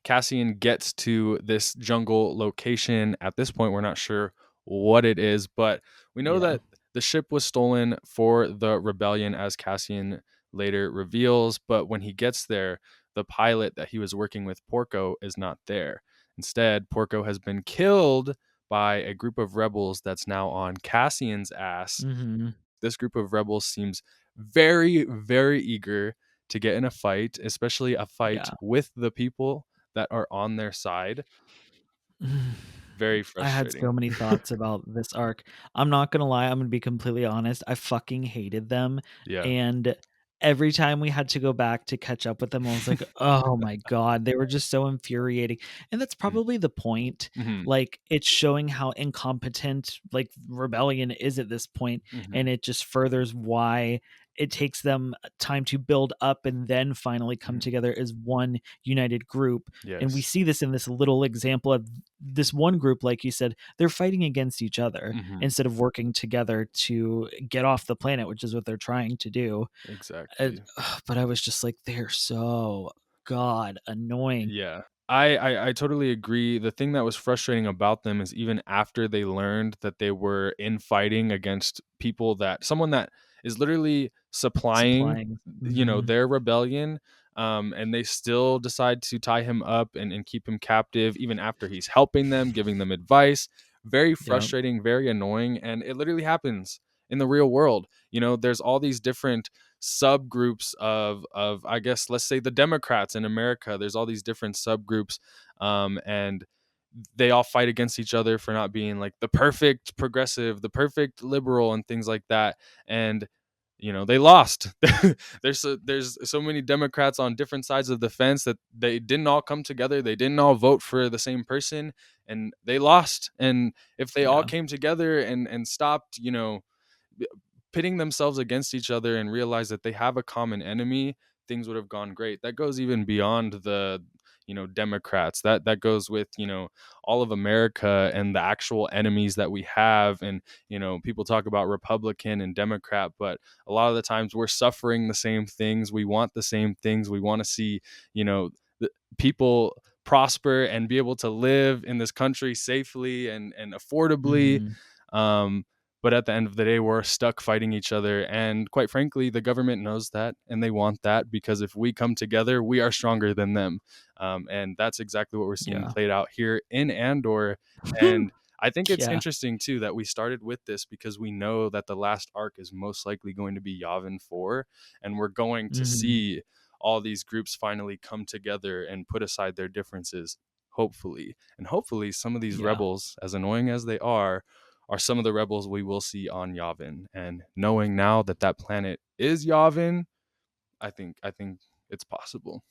Cassian gets to this jungle location. At this point, we're not sure what it is, but we know Yeah. that the ship was stolen for the rebellion, as Cassian later reveals. But when he gets there, the pilot that he was working with, Porco, is not there. Instead, Porco has been killed by a group of rebels that's now on Cassian's ass. Mm-hmm. This group of rebels seems very, very eager to get in a fight, especially a fight Yeah. with the people that are on their side. Very I had so frustrating. many thoughts about this arc. I'm not gonna lie, I'm gonna be completely honest. I fucking hated them. Yeah. And every time we had to go back to catch up with them, I was like, oh my God, they were just so infuriating. And that's probably the point. Mm-hmm. Like, it's showing how incompetent like rebellion is at this point, Mm-hmm. and it just furthers why it takes them time to build up and then finally come Mm-hmm. together as one united group. And we Yes. see this in this little example of this one group, like you said, they're fighting against each other Mm-hmm. instead of working together to get off the planet, which is what they're trying to do. Exactly. But I was just like, they're so god annoying. Yeah. I totally agree. The thing that was frustrating about them is even after they learned that they were infighting against people, that someone that is literally supplying, Supplying. Hmm. their rebellion, and they still decide to tie him up and keep him captive even after he's helping them, giving them advice. Very Yeah. frustrating, very annoying, and it literally happens in the real world. There's all these different subgroups of, I guess, let's say, the Democrats in America. There's all these different subgroups, and they all fight against each other for not being like the perfect progressive, the perfect liberal, and things like that. And they lost. There's so many Democrats on different sides of the fence that they didn't all come together. They didn't all vote for the same person, and they lost. And if they all Yeah. came together and stopped, pitting themselves against each other and realize that they have a common enemy, things would have gone great. That goes even beyond the Democrats. That goes with all of America and the actual enemies that we have. And people talk about Republican and Democrat, but a lot of the times we're suffering the same things. We want the same things. We want to see the people prosper and be able to live in this country safely and affordably. Hmm. um, but at the end of the day, we're stuck fighting each other. And quite frankly, the government knows that and they want that, because if we come together, we are stronger than them. And that's exactly what we're seeing Yeah. played out here in Andor. And I think it's Yeah. interesting, too, that we started with this because we know that the last arc is most likely going to be Yavin 4. And we're going to Hmm. see all these groups finally come together and put aside their differences, hopefully. And hopefully, some of these Yeah. rebels, as annoying as they are some of the rebels we will see on Yavin. And knowing now that that planet is Yavin, I think it's possible.